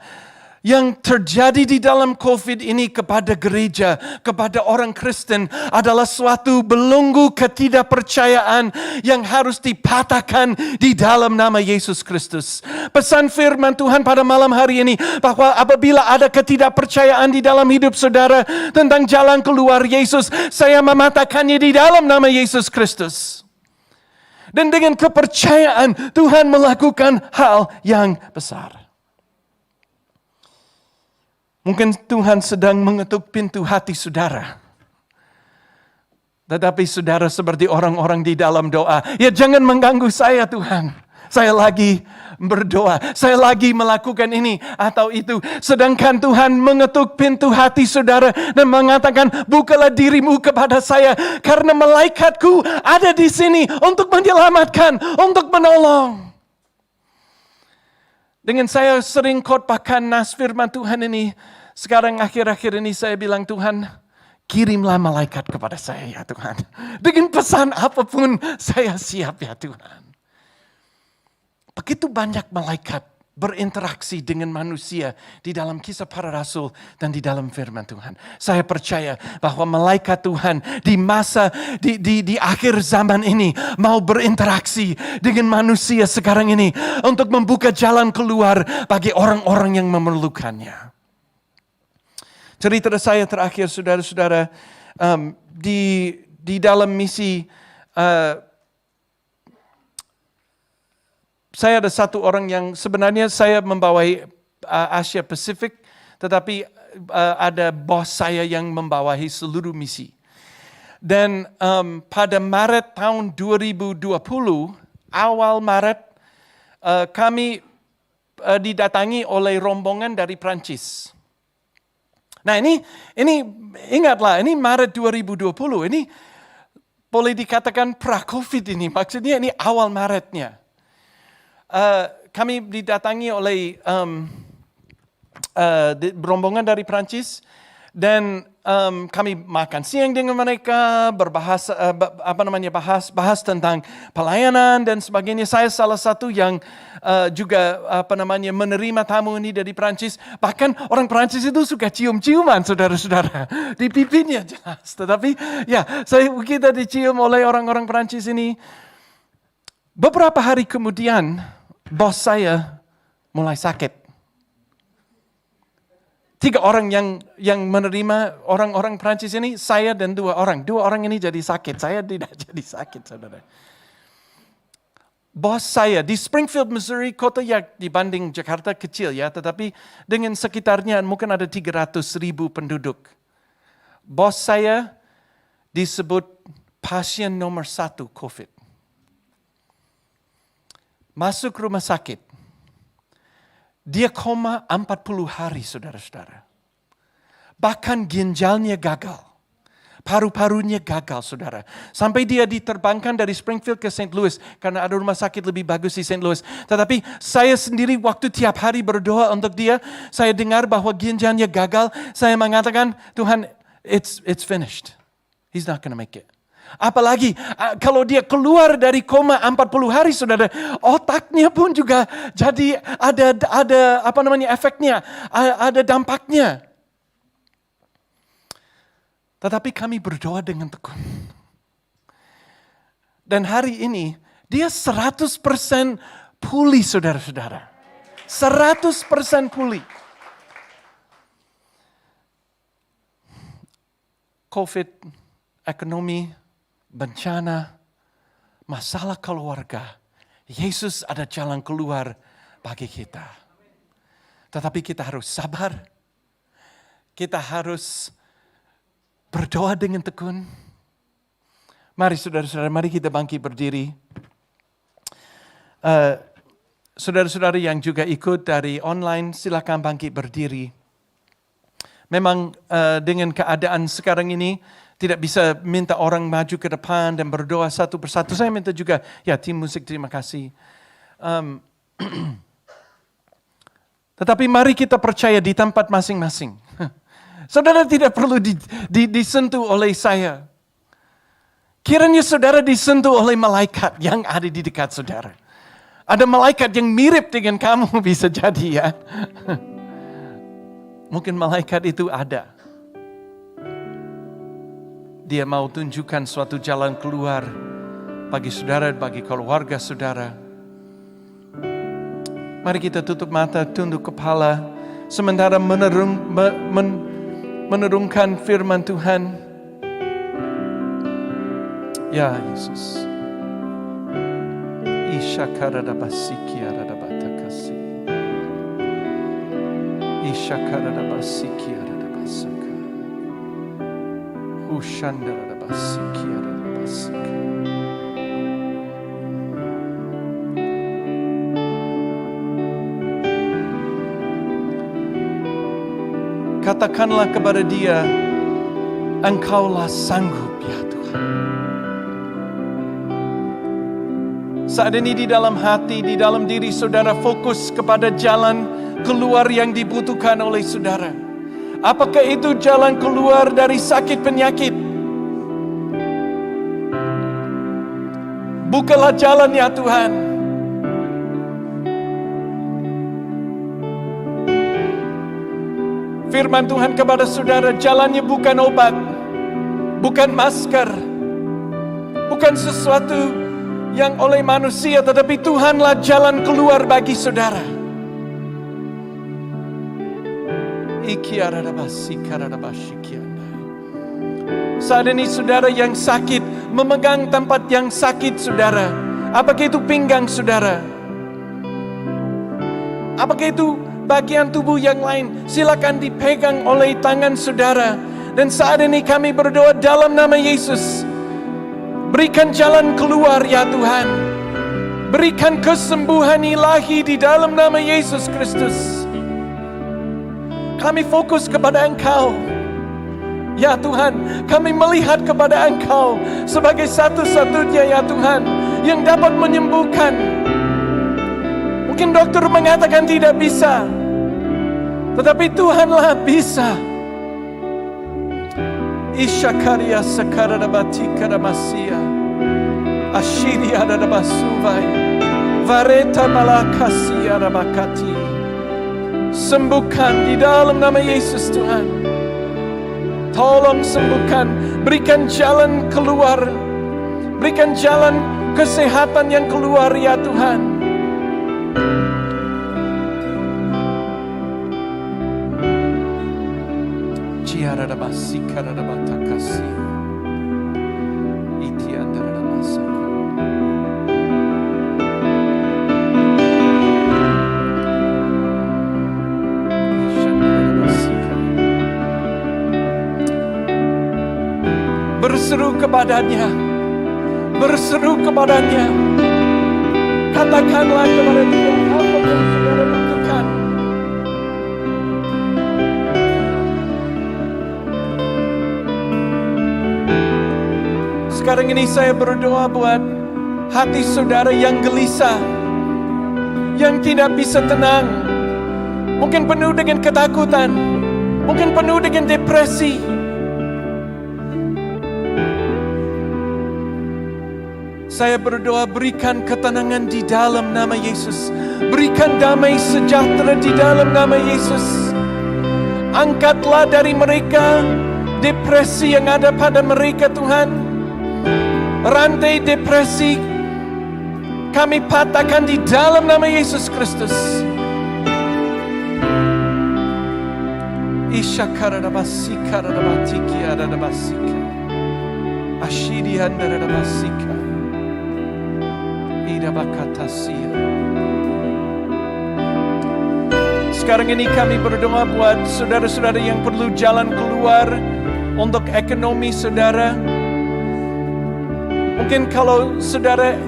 yang terjadi di dalam COVID ini kepada gereja, kepada orang Kristen adalah suatu belenggu ketidakpercayaan yang harus dipatahkan di dalam nama Yesus Kristus. Pesan firman Tuhan pada malam hari ini bahwa apabila ada ketidakpercayaan di dalam hidup saudara tentang jalan keluar Yesus, saya mematahkannya di dalam nama Yesus Kristus. Dan dengan kepercayaan Tuhan melakukan hal yang besar. Mungkin Tuhan sedang mengetuk pintu hati saudara. Tetapi saudara seperti orang-orang di dalam doa. Ya jangan mengganggu saya Tuhan. Saya lagi berdoa. Saya lagi melakukan ini atau itu. Sedangkan Tuhan mengetuk pintu hati saudara. Dan mengatakan bukalah dirimu kepada saya. Karena malaikatku ada di sini untuk menyelamatkan. Untuk menolong. Dengan saya sering khotbahkan nas firman Tuhan ini. Sekarang akhir-akhir ini saya bilang, Tuhan, kirimlah malaikat kepada saya ya Tuhan. Dengan pesan apapun saya siap ya Tuhan. Begitu banyak malaikat berinteraksi dengan manusia di dalam kisah para rasul dan di dalam firman Tuhan. Saya percaya bahwa malaikat Tuhan di masa di akhir zaman ini mau berinteraksi dengan manusia sekarang ini untuk membuka jalan keluar bagi orang-orang yang memerlukannya. Cerita saya terakhir, saudara-saudara, di dalam misi, saya ada satu orang yang sebenarnya saya membawai Asia Pasifik, tetapi ada bos saya yang membawahi seluruh misi. Dan pada Maret tahun 2020, awal Maret, kami didatangi oleh rombongan dari Prancis. Nah ini ingatlah, ini Maret 2020, ini boleh dikatakan pra-COVID ini, maksudnya ini awal Maretnya. Kami didatangi oleh rombongan dari Prancis dan kami makan siang dengan mereka, bahas tentang pelayanan dan sebagainya. Saya salah satu yang juga menerima tamu ini dari Prancis. Bahkan orang Prancis itu suka cium-ciuman, saudara-saudara, di pipinya jelas. Tetapi ya, kita dicium oleh orang-orang Prancis ini. Beberapa hari kemudian, bos saya mulai sakit. 3 orang yang menerima orang-orang Prancis ini, saya dan 2 orang. 2 orang ini jadi sakit, saya tidak jadi sakit, saudara. Bos saya di Springfield, Missouri, kota yang dibanding Jakarta kecil ya, tetapi dengan sekitarnya mungkin ada 300,000 penduduk. Bos saya disebut pasien nomor 1 COVID. Masuk rumah sakit. Dia koma 40 hari, saudara-saudara. Bahkan ginjalnya gagal. Paru-parunya gagal, saudara. Sampai dia diterbangkan dari Springfield ke St. Louis. Karena ada rumah sakit lebih bagus di St. Louis. Tetapi saya sendiri waktu tiap hari berdoa untuk dia. Saya dengar bahwa ginjalnya gagal. Saya mengatakan, Tuhan, it's finished. He's not going to make it. Apalagi kalau dia keluar dari koma 40 hari, saudara, otaknya pun juga jadi ada efeknya, ada dampaknya. Tetapi kami berdoa dengan tekun. Dan hari ini dia 100% pulih, saudara-saudara. 100% pulih. COVID, ekonomi, bencana, masalah keluarga. Yesus ada jalan keluar bagi kita. Tetapi kita harus sabar. Kita harus berdoa dengan tekun. Mari saudara-saudara, mari kita bangkit berdiri. Saudara-saudara yang juga ikut dari online, silakan bangkit berdiri. Memang dengan keadaan sekarang ini, tidak bisa minta orang maju ke depan dan berdoa satu persatu. Saya minta juga, ya tim musik terima kasih. Tetapi mari kita percaya di tempat masing-masing. Saudara tidak perlu disentuh oleh saya. Kiranya saudara disentuh oleh malaikat yang ada di dekat saudara. Ada malaikat yang mirip dengan kamu bisa jadi ya. Mungkin malaikat itu ada. Dia mau tunjukkan suatu jalan keluar bagi saudara, bagi keluarga saudara. Mari kita tutup mata, tunduk kepala, sementara menurunkan firman Tuhan. Ya Yesus. Ishakaradabasikiyaradabatakasi. Ishakaradabasikiyaradabasak. Ushandaradabasikiyaradabasik. Katakanlah kepada dia, Engkaulah sanggup ya Tuhan. Saat ini di dalam hati, di dalam diri saudara fokus kepada jalan keluar yang dibutuhkan oleh saudara. Apakah itu jalan keluar dari sakit penyakit? Bukalah jalan ya Tuhan. Firman Tuhan kepada saudara, jalannya bukan obat, bukan masker, bukan sesuatu yang oleh manusia, tetapi Tuhanlah jalan keluar bagi saudara. Saat ini saudara yang sakit memegang tempat yang sakit saudara. Apakah itu pinggang saudara? Apakah itu bagian tubuh yang lain? Silakan dipegang oleh tangan saudara. Dan saat ini kami berdoa dalam nama Yesus. Berikan jalan keluar ya Tuhan. Berikan kesembuhan ilahi di dalam nama Yesus Kristus. Kami fokus kepada Engkau. Ya Tuhan, kami melihat kepada Engkau sebagai satu-satunya ya Tuhan yang dapat menyembuhkan. Mungkin dokter mengatakan tidak bisa, tetapi Tuhanlah bisa. Ishakaria sakarabati karamasia. Ashiri adabasuvai. Vareta malakasia rabakati. Sembuhkan di dalam nama Yesus Tuhan. Tolong sembuhkan, berikan jalan keluar. Berikan jalan kesehatan yang keluar ya Tuhan. Ciaradabasikaradabatakasi. Itiandaradabasako. Berseru kepadanya. Berseru kepadanya. Katakanlah kepada dia apa yang saudara butuhkan. Sekarang ini saya berdoa buat hati saudara yang gelisah, yang tidak bisa tenang, mungkin penuh dengan ketakutan, mungkin penuh dengan depresi. Saya berdoa berikan ketenangan di dalam nama Yesus. Berikan damai sejahtera di dalam nama Yesus. Angkatlah dari mereka depresi yang ada pada mereka Tuhan. Rantai depresi kami patahkan di dalam nama Yesus Kristus. Ishakaradabasikaradatiki. Ashiriandaradabasika. Sekarang ini kami berdoa buat saudara-saudara yang perlu jalan keluar untuk ekonomi saudara. Mungkin kalau saudara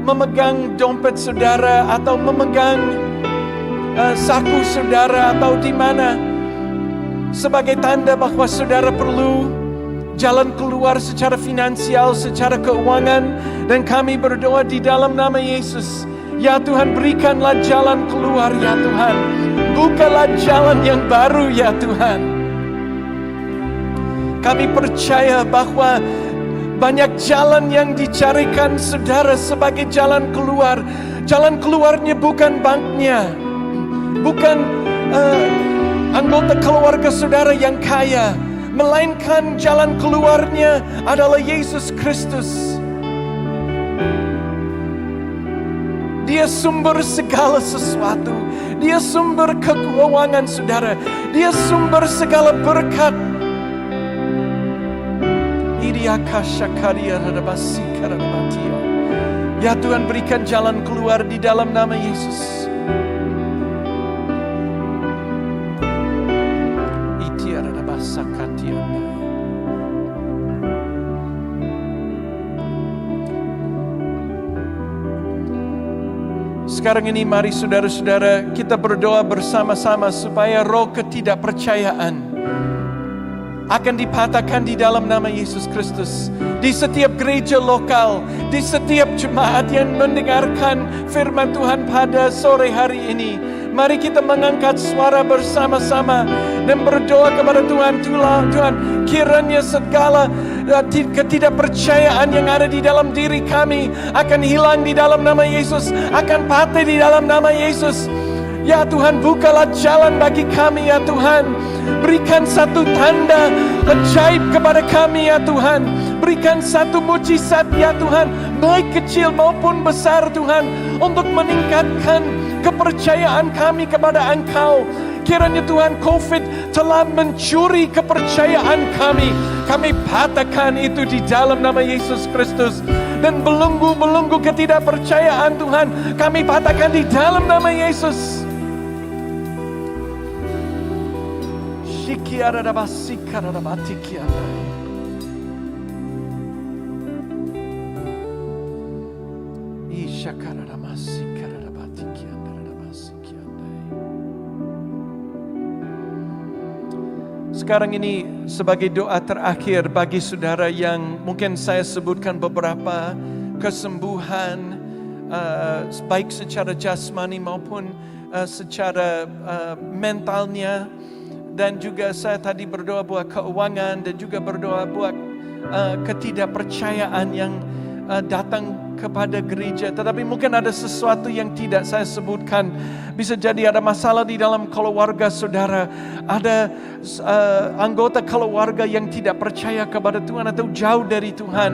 memegang dompet saudara atau memegang saku saudara atau di mana sebagai tanda bahwa saudara perlu jalan keluar secara finansial, secara keuangan, dan kami berdoa di dalam nama Yesus. Ya Tuhan, berikanlah jalan keluar ya Tuhan. Bukalah jalan yang baru ya Tuhan. Kami percaya bahwa banyak jalan yang dicarikan saudara sebagai jalan keluar. Jalan keluarnya bukan banknya, bukan anggota keluarga saudara yang kaya, melainkan jalan keluarnya adalah Yesus Kristus. Dia sumber segala sesuatu. Dia sumber keuangan saudara. Dia sumber segala berkat. Ya Tuhan, berikan jalan keluar di dalam nama Yesus. Sekarang ini mari saudara-saudara kita berdoa bersama-sama supaya roh ketidakpercayaan akan dipatahkan di dalam nama Yesus Kristus. Di setiap gereja lokal, di setiap jemaat yang mendengarkan firman Tuhan pada sore hari ini, mari kita mengangkat suara bersama-sama dan berdoa kepada Tuhan. Tuhan, kiranya segala ketidakpercayaan yang ada di dalam diri kami akan hilang di dalam nama Yesus, akan patah di dalam nama Yesus. Ya Tuhan, bukalah jalan bagi kami ya Tuhan. Berikan satu tanda ajaib kepada kami ya Tuhan. Berikan satu mujizat ya Tuhan, baik kecil maupun besar Tuhan, untuk meningkatkan kepercayaan kami kepada Engkau. Kiranya Tuhan, COVID telah mencuri kepercayaan kami. Kami patahkan itu di dalam nama Yesus Kristus. Dan belenggu-belenggu ketidakpercayaan Tuhan, kami patahkan di dalam nama Yesus. Sekarang ini sebagai doa terakhir bagi saudara yang mungkin saya sebutkan beberapa kesembuhan, baik secara jasmani maupun secara mentalnya. Dan juga saya tadi berdoa buat keuangan dan juga berdoa buat ketidakpercayaan yang datang kepada gereja. Tetapi mungkin ada sesuatu yang tidak saya sebutkan. Bisa jadi ada masalah di dalam keluarga saudara. Ada anggota keluarga yang tidak percaya kepada Tuhan atau jauh dari Tuhan.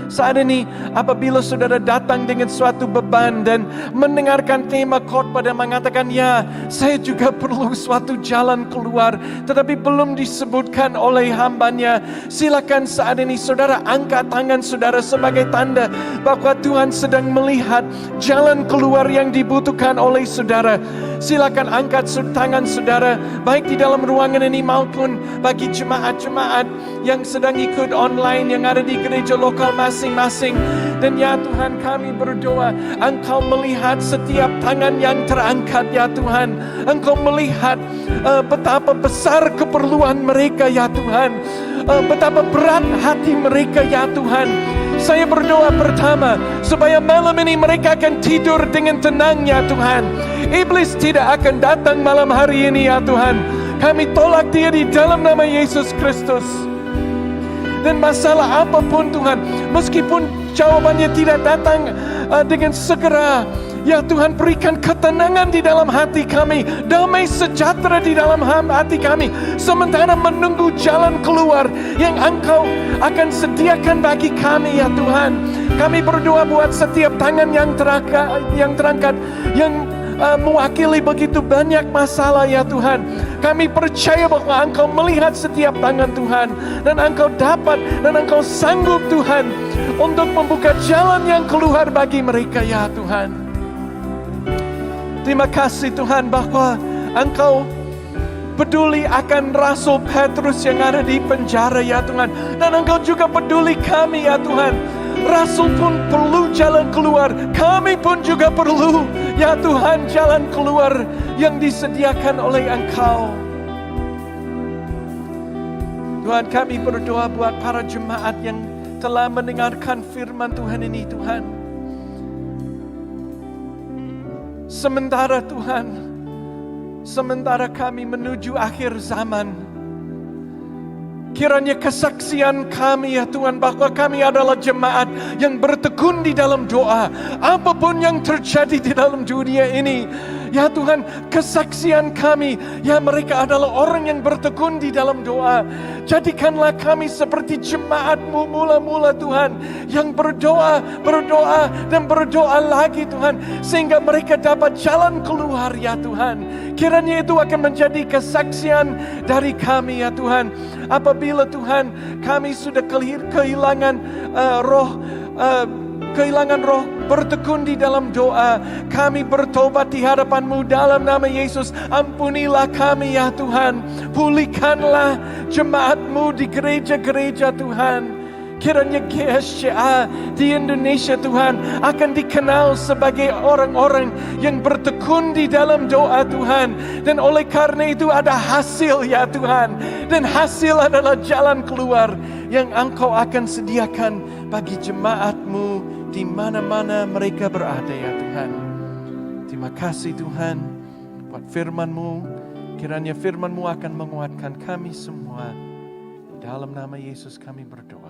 Saat ini apabila saudara datang dengan suatu beban dan mendengarkan tema khotbah dan mengatakan, ya saya juga perlu suatu jalan keluar, tetapi belum disebutkan oleh hambanya, silakan saat ini saudara angkat tangan saudara sebagai tanda bahwa Tuhan sedang melihat jalan keluar yang dibutuhkan oleh saudara. Silakan angkat tangan saudara, baik di dalam ruangan ini maupun bagi jemaat-jemaat yang sedang ikut online yang ada di gereja lokal masing-masing. Dan ya Tuhan, kami berdoa Engkau melihat setiap tangan yang terangkat ya Tuhan. Engkau melihat betapa besar keperluan mereka ya Tuhan, betapa berat hati mereka ya Tuhan. Saya berdoa pertama supaya malam ini mereka akan tidur dengan tenang ya Tuhan. Iblis tidak akan datang malam hari ini ya Tuhan. Kami tolak dia di dalam nama Yesus Kristus. Dan masalah apapun Tuhan, meskipun jawabannya tidak datang dengan segera, ya Tuhan, berikan ketenangan di dalam hati kami, damai sejahtera di dalam hati kami, sementara menunggu jalan keluar yang Engkau akan sediakan bagi kami ya Tuhan. Kami berdoa buat setiap tangan yang terangkat, yang mewakili begitu banyak masalah ya Tuhan. Kami percaya bahwa Engkau melihat setiap tangan Tuhan, dan Engkau dapat dan Engkau sanggup Tuhan untuk membuka jalan yang keluar bagi mereka ya Tuhan. Terima kasih Tuhan bahwa Engkau peduli akan Rasul Petrus yang ada di penjara ya Tuhan. Dan Engkau juga peduli kami ya Tuhan. Rasul pun perlu jalan keluar. Kami pun juga perlu, ya Tuhan, jalan keluar yang disediakan oleh Engkau. Tuhan, kami berdoa buat para jemaat yang telah mendengarkan firman Tuhan ini, Tuhan. Sementara Tuhan, sementara kami menuju akhir zaman, kiranya kesaksian kami, ya Tuhan, bahwa kami adalah jemaat yang bertekun di dalam doa. Apapun yang terjadi di dalam dunia ini, ya Tuhan, kesaksian kami, ya mereka adalah orang yang bertekun di dalam doa. Jadikanlah kami seperti jemaat-Mu mula-mula, Tuhan, yang berdoa dan berdoa lagi, Tuhan, sehingga mereka dapat jalan keluar, ya Tuhan. Kiranya itu akan menjadi kesaksian dari kami, ya Tuhan. Apabila Tuhan kami sudah kehilangan roh bertekun di dalam doa, kami bertobat di hadapan-Mu dalam nama Yesus. Ampunilah kami, ya Tuhan. Pulihkanlah jemaat-Mu di gereja-gereja, Tuhan. Kiranya GSCA di Indonesia, Tuhan, akan dikenal sebagai orang-orang yang bertekun di dalam doa, Tuhan. Dan oleh karena itu ada hasil, ya Tuhan. Dan hasil adalah jalan keluar yang Engkau akan sediakan bagi jemaat-Mu di mana-mana mereka berada, ya Tuhan. Terima kasih, Tuhan, buat firman-Mu. Kiranya firman-Mu akan menguatkan kami semua. Dalam nama Yesus kami berdoa.